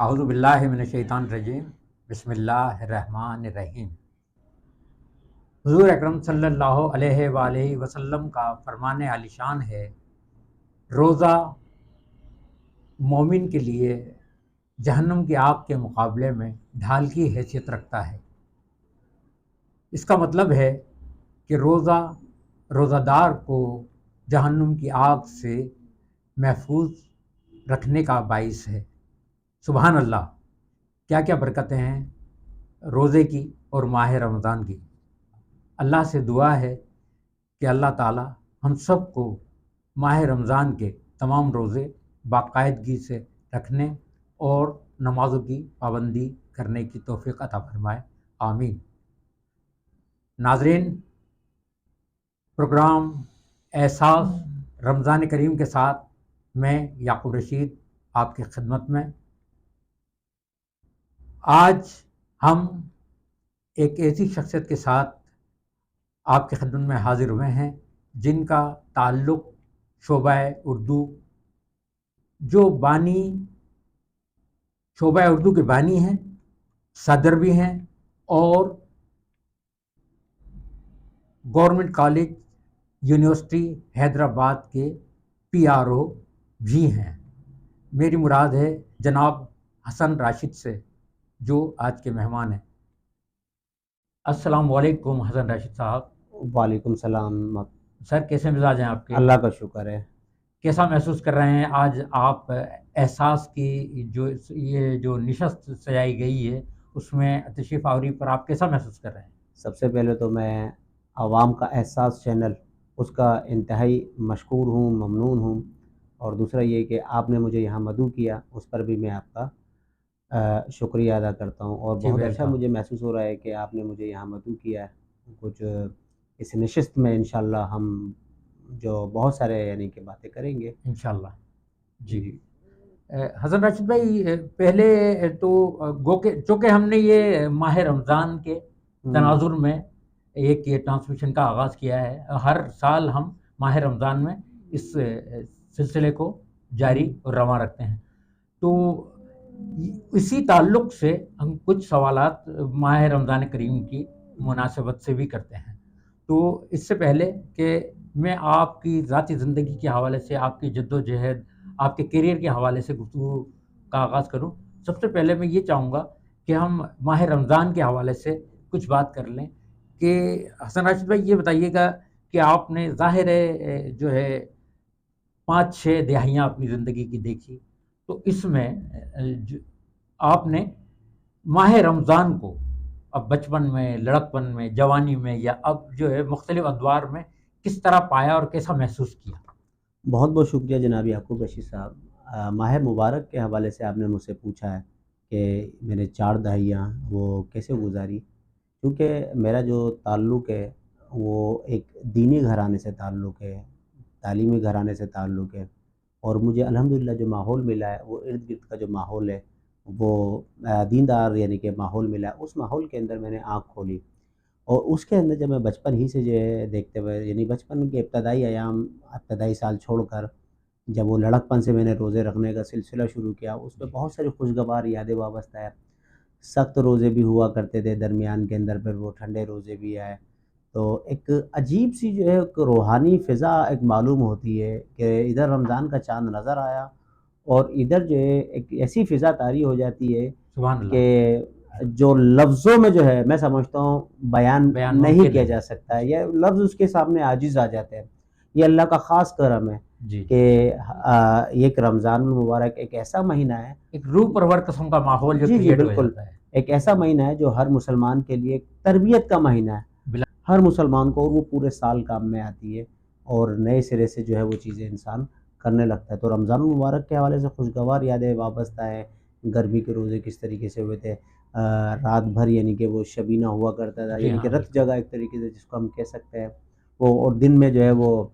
اعوذ باللہ من الشیطان الرجیم، بسم اللہ الرحمن الرحیم۔ حضور اکرم صلی اللہ علیہ وآلہ وسلم کا فرمان عالی شان ہے، روزہ مومن کے لیے جہنم کی آگ کے مقابلے میں ڈھال کی حیثیت رکھتا ہے۔ اس کا مطلب ہے کہ روزہ دار کو جہنم کی آگ سے محفوظ رکھنے کا باعث ہے۔ سبحان اللہ، کیا کیا برکتیں ہیں روزے کی اور ماہ رمضان کی۔ اللہ سے دعا ہے کہ اللہ تعالی ہم سب کو ماہ رمضان کے تمام روزے باقاعدگی سے رکھنے اور نمازوں کی پابندی کرنے کی توفیق عطا فرمائے، آمین۔ ناظرین، پروگرام احساس رمضان کریم کے ساتھ میں یعقوب رشید آپ کی خدمت میں۔ آج ہم ایک ایسی شخصیت کے ساتھ آپ کی خدمت میں حاضر ہوئے ہیں جن کا تعلق شعبہ اردو شعبہ اردو کے بانی ہیں، صدر بھی ہیں اور گورنمنٹ کالج یونیورسٹی حیدرآباد کے PRO بھی ہیں۔ میری مراد ہے جناب حسن راشد سے، جو آج کے مہمان ہیں۔ السلام علیکم حسن راشد صاحب۔ وعلیکم السلام سر، کیسے مزاج ہیں آپ کے؟ اللہ کا شکر ہے۔ کیسا محسوس کر رہے ہیں آج آپ احساس کی جو نشست سجائی گئی ہے اس میں تشریف آوری پر آپ کیسا محسوس کر رہے ہیں؟ سب سے پہلے تو میں عوام کا احساس چینل اس کا انتہائی مشکور ہوں، ممنون ہوں، اور دوسرا یہ کہ آپ نے مجھے یہاں مدعو کیا، اس پر بھی میں آپ کا شکریہ ادا کرتا ہوں، اور بہت اچھا مجھے محسوس ہو رہا ہے کہ آپ نے مجھے یہاں مدعو کیا ہے۔ کچھ اس نشست میں انشاءاللہ ہم جو بہت سارے یعنی کہ باتیں کریں گے انشاءاللہ۔ جی حسن راشد بھائی، پہلے تو چونکہ ہم نے یہ ماہ رمضان کے تناظر میں ایک یہ ٹرانسمیشن کا آغاز کیا ہے، ہر سال ہم ماہ رمضان میں اس سلسلے کو جاری اور رواں رکھتے ہیں، تو اسی تعلق سے ہم کچھ سوالات ماہ رمضان کریم کی مناسبت سے بھی کرتے ہیں۔ تو اس سے پہلے کہ میں آپ کی ذاتی زندگی کے حوالے سے، آپ کی جد و جہد، آپ کے کیریئر کے حوالے سے گفتگو کا آغاز کروں، سب سے پہلے میں یہ چاہوں گا کہ ہم ماہ رمضان کے حوالے سے کچھ بات کر لیں کہ حسن راشد بھائی یہ بتائیے گا کہ آپ نے ظاہر ہے جو ہے 5-6 دہائیاں اپنی زندگی کی دیکھی، تو اس میں آپ نے ماہ رمضان کو اب بچپن میں، لڑکپن میں، جوانی میں، یا اب جو ہے مختلف ادوار میں کس طرح پایا اور کیسا محسوس کیا؟ بہت بہت شکریہ جناب یعقوب رشید صاحب۔ ماہ مبارک کے حوالے سے آپ نے مجھ سے پوچھا ہے کہ میرے 4 دہائیاں وہ کیسے گزاری، کیونکہ میرا جو تعلق ہے وہ ایک دینی گھرانے سے تعلق ہے، تعلیمی گھرانے سے تعلق ہے، اور مجھے الحمدللہ جو ماحول ملا ہے وہ ارد گرد کا جو ماحول ہے وہ دیندار یعنی کہ ماحول ملا ہے۔ اس ماحول کے اندر میں نے آنکھ کھولی، اور اس کے اندر جب میں بچپن ہی سے جو ہے دیکھتے ہوئے، یعنی بچپن کے ابتدائی ایام، ابتدائی سال چھوڑ کر جب وہ لڑکپن سے میں نے روزے رکھنے کا سلسلہ شروع کیا، اس میں بہت ساری خوشگوار یادیں وابستہ ہے۔ سخت روزے بھی ہوا کرتے تھے درمیان کے اندر، پھر وہ ٹھنڈے روزے بھی آئے، تو ایک عجیب سی جو ہے ایک روحانی فضا ایک معلوم ہوتی ہے کہ ادھر رمضان کا چاند نظر آیا اور ادھر جو ہے ایک ایسی فضا طاری ہو جاتی ہے سبحان اللہ، کہ جو لفظوں میں جو ہے میں سمجھتا ہوں بیان نہیں کیا جا سکتا ہے، یہ لفظ اس کے سامنے عاجز آ جاتے ہیں۔ یہ اللہ کا خاص کرم ہے کہ ایک رمضان المبارک ایک ایسا مہینہ ہے، ایک روح پرور قسم کا ماحول جو جی بالکل، ایک ایسا مہینہ ہے جو ہر مسلمان کے لیے ایک تربیت کا مہینہ ہے، ہر مسلمان کو، اور وہ پورے سال کام میں آتی ہے اور نئے سرے سے جو ہے وہ چیزیں انسان کرنے لگتا ہے۔ تو رمضان المبارک کے حوالے سے خوشگوار یادیں وابستہ ہیں۔ گرمی کے روزے کس طریقے سے ہوئے تھے، رات بھر یعنی کہ وہ شبینہ ہوا کرتا تھا، یعنی کہ رت جگہ ایک طریقے سے جس کو ہم کہہ سکتے ہیں وہ، اور دن میں جو ہے وہ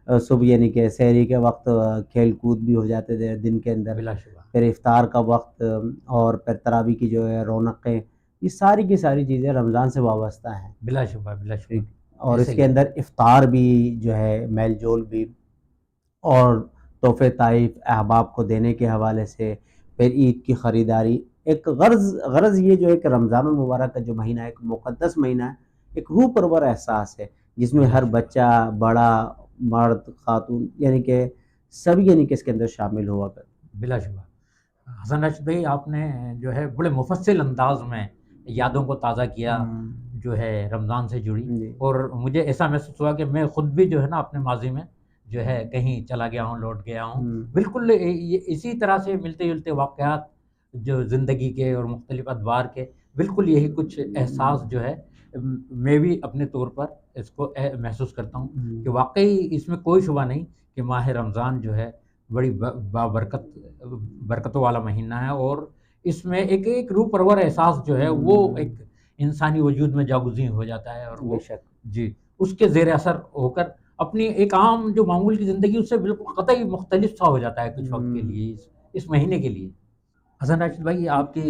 صبح یعنی کہ سحری کے وقت کھیل کود بھی ہو جاتے تھے دن کے اندر، پھر افطار کا وقت، اور پھر تراویح کی جو ہے رونقیں، یہ ساری کی ساری چیزیں رمضان سے وابستہ ہیں بلا شبہ بلا شبہ۔ اور اس کے اندر افطار بھی جو ہے، میل جول بھی، اور تحفے طائف احباب کو دینے کے حوالے سے، پھر عید کی خریداری. ایک غرض یہ جو ہے کہ رمضان المبارک کا جو مہینہ ہے ایک مقدس مہینہ ہے, ایک روح پرور احساس ہے جس میں بلا ہر شبہ بچہ بڑا مرد خاتون یعنی کہ سب یعنی کہ اس کے اندر شامل ہوا کرتے. بلا شبہ. حسن راشد بھائی آپ نے جو ہے بڑے مفصل انداز میں یادوں کو تازہ کیا جو ہے رمضان سے جڑی, جی اور مجھے ایسا محسوس ہوا کہ میں خود بھی جو ہے نا اپنے ماضی میں جو ہے کہیں چلا گیا ہوں, لوٹ گیا ہوں. بالکل اسی طرح سے ملتے جلتے واقعات جو زندگی کے اور مختلف ادوار کے, بالکل یہی کچھ احساس جو ہے میں بھی اپنے طور پر اس کو محسوس کرتا ہوں کہ واقعی اس میں کوئی شبہ نہیں کہ ماہ رمضان جو ہے بڑی برکتوں والا مہینہ ہے, اور اس میں ایک روح پرور احساس جو ہے وہ ایک انسانی وجود میں جاگزیں ہو جاتا ہے, اور وہ بے شک. جی اس کے زیر اثر ہو کر اپنی ایک عام جو معمول کی زندگی اس سے بالکل قطعی مختلف سا ہو جاتا ہے کچھ وقت کے لیے اس مہینے کے لیے. حسن راشد بھائی آپ کی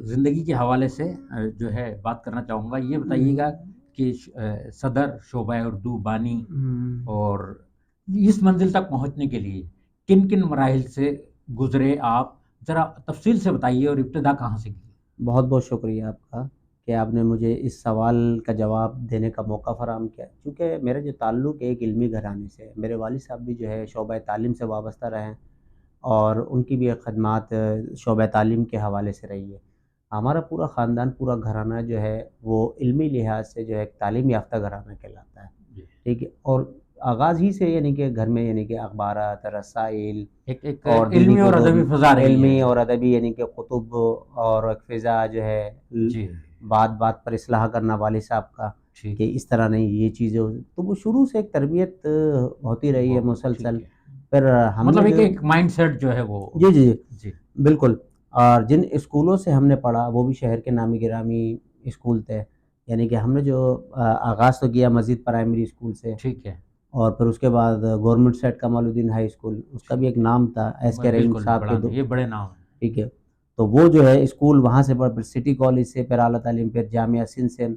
زندگی کے حوالے سے جو ہے بات کرنا چاہوں گا. یہ بتائیے گا کہ صدر شعبہ اردو بانی اور اس منزل تک پہنچنے کے لیے کن کن مراحل سے گزرے آپ, ذرا تفصیل سے بتائیے, اور ابتدا کہاں سے کی؟ بہت بہت شکریہ آپ کا کہ آپ نے مجھے اس سوال کا جواب دینے کا موقع فراہم کیا, کیونکہ میرا جو تعلق ایک علمی گھرانے سے ہے. میرے والد صاحب بھی جو ہے شعبہ تعلیم سے وابستہ رہے ہیں, اور ان کی بھی ایک خدمات شعبہ تعلیم کے حوالے سے رہی ہے. ہمارا پورا خاندان, پورا گھرانہ جو ہے وہ علمی لحاظ سے جو ہے ایک تعلیم یافتہ گھرانہ کہلاتا ہے. ٹھیک ہے, اور آغاز ہی سے یعنی کہ گھر میں یعنی کہ اخبارات, رسائل ایک اور دینی علمی اور ادبی فضا رہی علمی ہے. اور ادبی یعنی کہ کتب اور ایک فضا جو ہے جی بات بات پر اصلاح کرنا والد صاحب کا ٹھیک کہ اس طرح نہیں یہ چیزیں, تو وہ شروع سے ایک تربیت ہوتی رہی ہے مسلسل. پھر ہم مطلب نے ایک مائنڈ سیٹ جو ہے وہ. جی جی جی بالکل. اور جن اسکولوں سے ہم نے پڑھا وہ بھی شہر کے نامی گرامی اسکول تھے, یعنی کہ ہم نے جو آغاز تو کیا مزید پرائمری اسکول سے, ٹھیک ہے, اور پھر اس کے بعد گورنمنٹ سیٹ کمال الدین ہائی اسکول, اس کا بھی ایک نام تھا ایس کے رحیم بالکل صاحب بڑا کے یہ بڑے نام ہیں. ٹھیک ہے, تو وہ جو ہے اسکول وہاں سے پڑھ, پھر سٹی کالج سے, پھر اعلیٰ تعلیم, پھر جامعہ سندھ سے.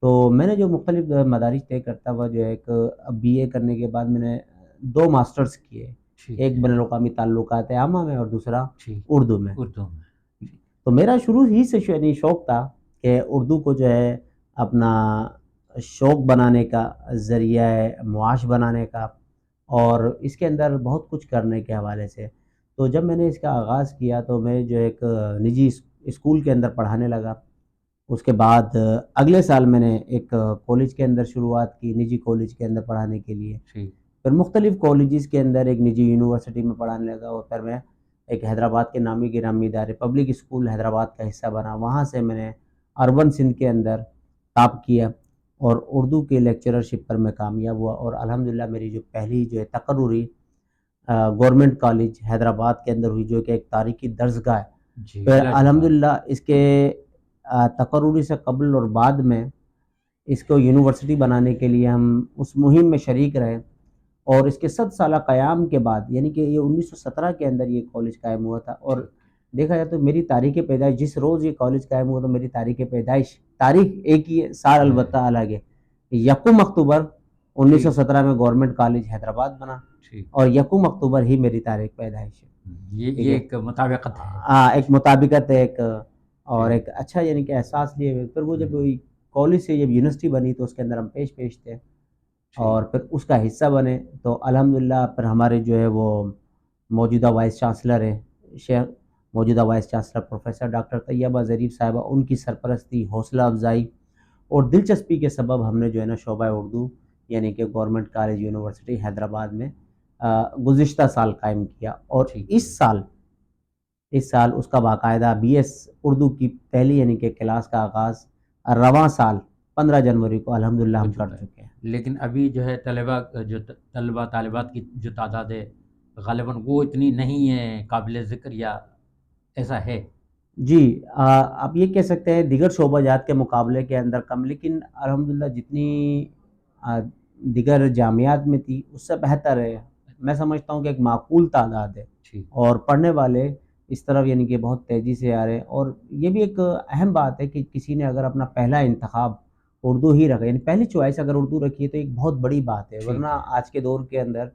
تو میں نے جو مختلف مدارج طے کرتا ہوا جو ہے ایک بی اے کرنے کے بعد میں نے 2 ماسٹرز کیے, ایک بین الاقوامی تعلقات عامہ میں اور دوسرا اردو میں. اردو میں تو میرا شروع ہی سے یعنی شوق تھا کہ اردو کو جو ہے اپنا شوق بنانے کا ذریعہ ہے, معاش بنانے کا, اور اس کے اندر بہت کچھ کرنے کے حوالے سے. تو جب میں نے اس کا آغاز کیا تو میں جو ایک نجی اسکول کے اندر پڑھانے لگا. اس کے بعد اگلے سال میں نے ایک کالج کے اندر شروعات کی, نجی کالج کے اندر پڑھانے کے لیے. پھر مختلف کالجز کے اندر ایک نجی یونیورسٹی میں پڑھانے لگا, اور پھر میں ایک حیدرآباد کے نامی گرامی ادارے پبلک اسکول حیدرآباد کا حصہ بنا. وہاں سے میں نے اربن سندھ کے اندر ٹاپ کیا, اور اردو کے لیکچررشپ پر میں کامیاب ہوا. اور الحمدللہ میری جو پہلی جو ہے تقرری گورنمنٹ کالج حیدرآباد کے اندر ہوئی, جو کہ ایک تاریخی درسگاہ ہے. پھر الحمدللہ اس کے تقرری سے قبل اور بعد میں اس کو یونیورسٹی بنانے کے لیے ہم اس مہم میں شریک رہے, اور اس کے 7 سالہ قیام کے بعد یعنی کہ یہ 1917 کے اندر یہ کالج قائم ہوا تھا. اور دیکھا جائے تو میری تاریخ پیدائش جس روز یہ کالج قائم ہوا تو میری تاریخ پیدائش تاریخ ایک ہی سال البتہ الگ ہے. 1 اکتوبر 1917 میں گورنمنٹ کالج حیدرآباد بنا, اور 1 اکتوبر ہی میری تاریخ پیدائش ہے. یہ ایک مطابقت ہے. ہاں ایک مطابقت ہے, ایک اور ایک اچھا یعنی کہ احساس لیے. پھر وہ جب کالج سے جب یونیورسٹی بنی تو اس کے اندر ہم پیش تھے, اور پھر اس کا حصہ بنے. تو الحمدللہ پھر ہمارے جو ہے وہ موجودہ وائس چانسلر ہیں, موجودہ وائس چانسلر پروفیسر ڈاکٹر طیبہ ظریف صاحبہ, ان کی سرپرستی, حوصلہ افزائی اور دلچسپی کے سبب ہم نے جو ہے نا شعبہ اردو یعنی کہ گورنمنٹ کالج یونیورسٹی حیدرآباد میں گزشتہ سال قائم کیا. اور اس سال اس کا باقاعدہ بی ایس اردو کی پہلی یعنی کہ کلاس کا آغاز رواں سال 15 جنوری کو الحمدللہ ہم کر چکے ہیں. لیکن ابھی جو ہے طلبہ طالبات کی جو تعداد ہے غالباً وہ اتنی نہیں ہے قابل ذکر, یا ایسا ہے؟ جی آپ یہ کہہ سکتے ہیں دیگر شعبہ جات کے مقابلے کے اندر کم, لیکن الحمدللہ جتنی دیگر جامعات میں تھی اس سے بہتر ہے. میں سمجھتا ہوں کہ ایک معقول تعداد ہے, اور پڑھنے والے اس طرف یعنی کہ بہت تیزی سے آ رہے ہیں. اور یہ بھی ایک اہم بات ہے کہ کسی نے اگر اپنا پہلا انتخاب اردو ہی رکھا, یعنی پہلی چوائس اگر اردو رکھی ہے تو ایک بہت بڑی بات ہے. ورنہ آج کے دور کے اندر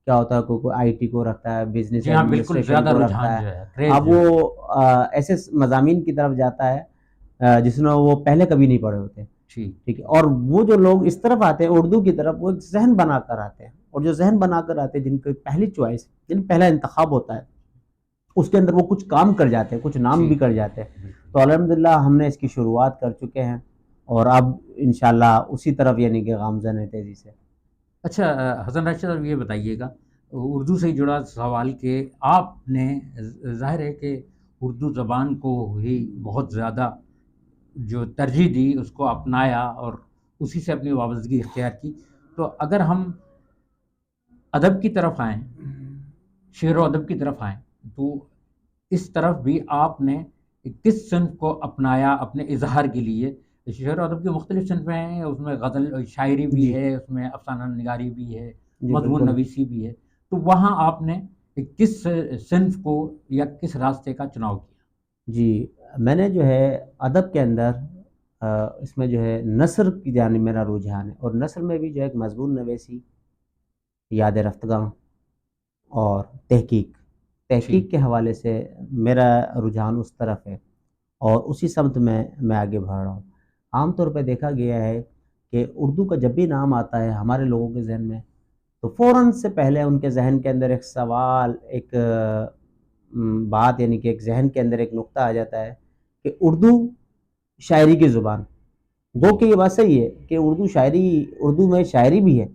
کیا ہوتا ہے کوئی آئی ٹی کو رکھتا ہے, بزنس جی ہاں بالکل ایڈمنسٹریشن زیادہ کو رجحان رکھتا جو ہے. ہے کریز اب جو ہے. وہ ایسے مضامین کی طرف جاتا ہے جس میں وہ پہلے کبھی نہیں پڑھے ہوتے. ٹھیک ٹھیک ہے, اور وہ جو لوگ اس طرف آتے ہیں اردو کی طرف, وہ ایک ذہن بنا کر آتے ہیں, اور جو ذہن بنا کر آتے ہیں جن کی پہلی چوائس, جن پہلا انتخاب ہوتا ہے, اس کے اندر وہ کچھ کام کر جاتے ہیں, کچھ نام بھی کر جاتے ہیں. تو الحمدللہ ہم نے اس کی شروعات کر چکے ہیں, اور اب انشاءاللہ اسی طرف یعنی کہ گامزن ہے تیزی سے. اچھا حسن راشد صاحب یہ بتائیے گا, اردو سے جڑا سوال کہ آپ نے ظاہر ہے کہ اردو زبان کو ہی بہت زیادہ جو ترجیح دی, اس کو اپنایا اور اسی سے اپنی وابستگی اختیار کی. تو اگر ہم ادب کی طرف آئیں, شعر و ادب کی طرف آئیں, تو اس طرف بھی آپ نے کس صنف کو اپنایا اپنے اظہار کے لیے؟ شعر و ادب کی مختلف صنفیں ہیں, اس میں غزل شاعری بھی جی ہے, اس میں افسانہ نگاری بھی ہے, جی مضمون بالکل. نویسی بھی ہے. تو وہاں آپ نے کس صنف کو یا کس راستے کا چناؤ کیا؟ جی میں نے جو ہے ادب کے اندر اس میں جو ہے نثر کی جانب میرا رجحان ہے, اور نثر میں بھی جو ہے ایک مضمون نویسی, یاد رفتگاں اور تحقیق کے حوالے سے میرا رجحان اس طرف ہے, اور اسی سمت میں آگے بڑھ رہا ہوں. عام طور پہ دیکھا گیا ہے کہ اردو کا جب بھی نام آتا ہے ہمارے لوگوں کے ذہن میں, تو فوراً سے پہلے ان کے ذہن کے اندر ایک سوال, ایک بات, یعنی کہ ایک ذہن کے اندر ایک نقطہ آ جاتا ہے کہ اردو شاعری کی زبان. گو کہ یہ بات صحیح ہے کہ اردو میں شاعری بھی ہے,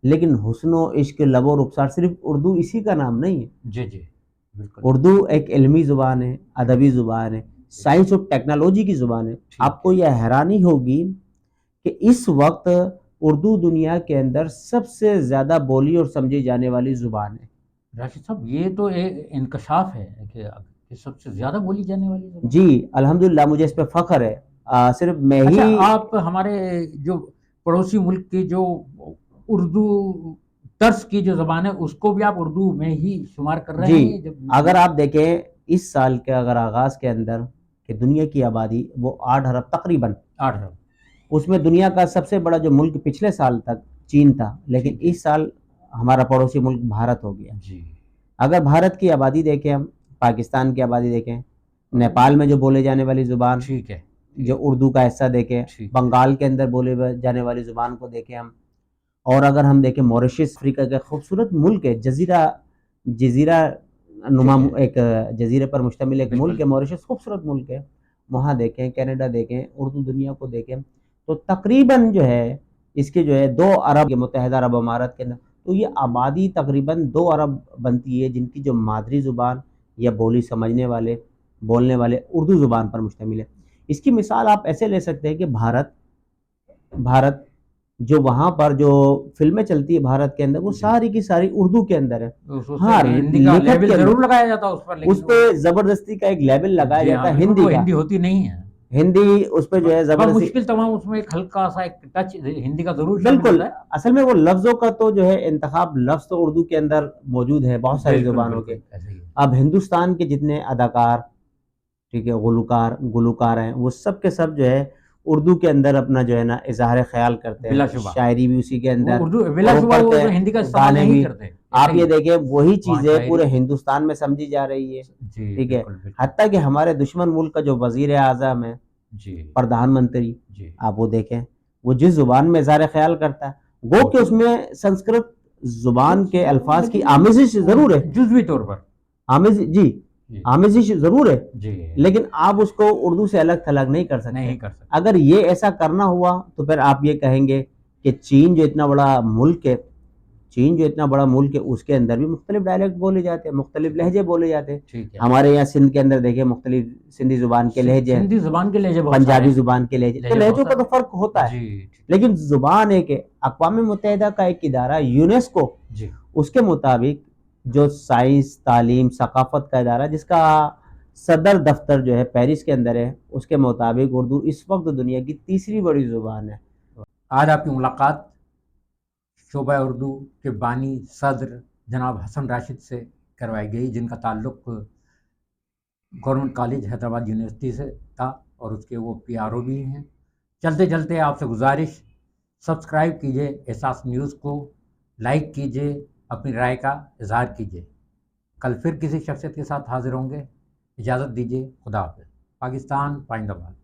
لیکن حسن و عشق, لب و رخسار صرف اردو اسی کا نام نہیں ہے. جی جی بالکل. اردو ایک علمی زبان ہے, ادبی زبان ہے, سائنس اور ٹیکنالوجی کی زبان ہے. آپ کو یہ حیرانی ہوگی کہ اس وقت اردو دنیا کے اندر سب سے زیادہ بولی اور سمجھی جانے والی زبان ہے. راشد صاحب یہ تو ایک انکشاف ہے کہ سب سے زیادہ بولی جانے والی زبان. جی الحمدللہ مجھے اس پہ فخر ہے. صرف میں ہی. اچھا آپ ہمارے جو پڑوسی ملک کی جو اردو طرز کی جو زبان ہے اس کو بھی آپ اردو میں ہی شمار کر رہے ہیں؟ جی اگر آپ دیکھیں اس سال کے اگر آغاز کے اندر کہ دنیا کی آبادی وہ 8 ارب تقریباً, 8 ارب, اس میں دنیا کا سب سے بڑا جو ملک پچھلے سال تک چین تھا, لیکن اس سال ہمارا پڑوسی ملک بھارت ہو گیا. جی اگر بھارت کی آبادی دیکھیں, ہم پاکستان کی آبادی دیکھیں, نیپال میں جو بولے جانے والی زبان ٹھیک ہے, جو اردو کا حصہ دیکھیں, بنگال کے اندر بولے جانے والی زبان کو دیکھیں ہم, اور اگر ہم دیکھیں موریشس افریقہ کا خوبصورت ملک ہے, جزیرہ نما ایک جزیرے پر مشتمل ایک ملک ہے موریشس, خوبصورت ملک ہے, وہاں دیکھیں, کینیڈا دیکھیں, اردو دنیا کو دیکھیں, تو تقریباً جو ہے اس کے جو ہے 2 ارب کے متحدہ عرب امارات کے اندر, تو یہ آبادی تقریباً 2 ارب بنتی ہے جن کی جو مادری زبان یا بولی سمجھنے والے بولنے والے اردو زبان پر مشتمل ہے. اس کی مثال آپ ایسے لے سکتے ہیں کہ بھارت جو وہاں پر جو فلمیں چلتی ہے بھارت کے اندر, وہ ساری کی ساری اردو کے اندر ہے. ہاں ہندی کا لیبل ضرور لگایا جاتا ہے اس پر, اس پہ زبردستی کا ایک لیبل لگایا جاتا ہے ہندی کا. ہندی ہوتی نہیں ہے, ہندی اس پہ جو ہے زبردستی مشکل تمام, اس میں ایک ہلکا سا ایک ٹچ ہندی کا ضرور بالکل. اصل میں وہ لفظوں کا تو جو ہے انتخاب, لفظ تو اردو کے اندر موجود ہے بہت ساری زبانوں کے. اب ہندوستان کے جتنے اداکار, ٹھیک ہے, گلوکار ہیں, وہ سب کے سب جو ہے اردو کے اندر اپنا جو ہے نا اظہار خیال کرتے ہیں, شاعری بھی اسی کے اندر, گانے بھی. آپ یہ دیکھیں وہی چیزیں پورے ہندوستان میں سمجھی جا رہی ہے, ٹھیک ہے, حتیٰ کہ ہمارے دشمن ملک کا جو وزیر اعظم ہے, پردھان منتری, آپ وہ دیکھیں وہ جس زبان میں اظہار خیال کرتا ہے, وہ کہ اس میں سنسکرت زبان کے الفاظ کی آمیزش ضرور ہے, جزوی طور پر آمیزش ضرور ہے, لیکن آپ اس کو اردو سے الگ تھلگ نہیں کر سکتے. اگر یہ ایسا کرنا ہوا تو پھر آپ یہ کہیں گے کہ چین جو اتنا بڑا ملک ہے, اس کے اندر بھی مختلف ڈائلیکٹ بولے جاتے ہیں, مختلف لہجے بولے جاتے ہیں. ہمارے یہاں سندھ کے اندر دیکھیں مختلف سندھی زبان کے لہجے, پنجابی زبان کے لہجے, تو لہجوں کا تو فرق ہوتا ہے, لیکن زبان ایک ہے. اقوام متحدہ کا ایک ادارہ یونیسکو, اس کے مطابق جو سائنس, تعلیم, ثقافت کا ادارہ جس کا صدر دفتر جو ہے پیرس کے اندر ہے, اس کے مطابق اردو اس وقت دنیا کی 3ری بڑی زبان ہے. آج آپ کی ملاقات شعبہ اردو کے بانی صدر جناب حسن راشد سے کروائی گئی, جن کا تعلق گورنمنٹ کالج حیدرآباد یونیورسٹی سے تھا, اور اس کے وہ PRO بھی ہیں. چلتے چلتے آپ سے گزارش, سبسکرائب کیجئے احساس نیوز کو, لائک کیجئے, اپنی رائے کا اظہار کیجیے. کل پھر کسی شخصیت کے ساتھ حاضر ہوں گے. اجازت دیجیے. خدا حافظ. پاکستان پائندہ باد.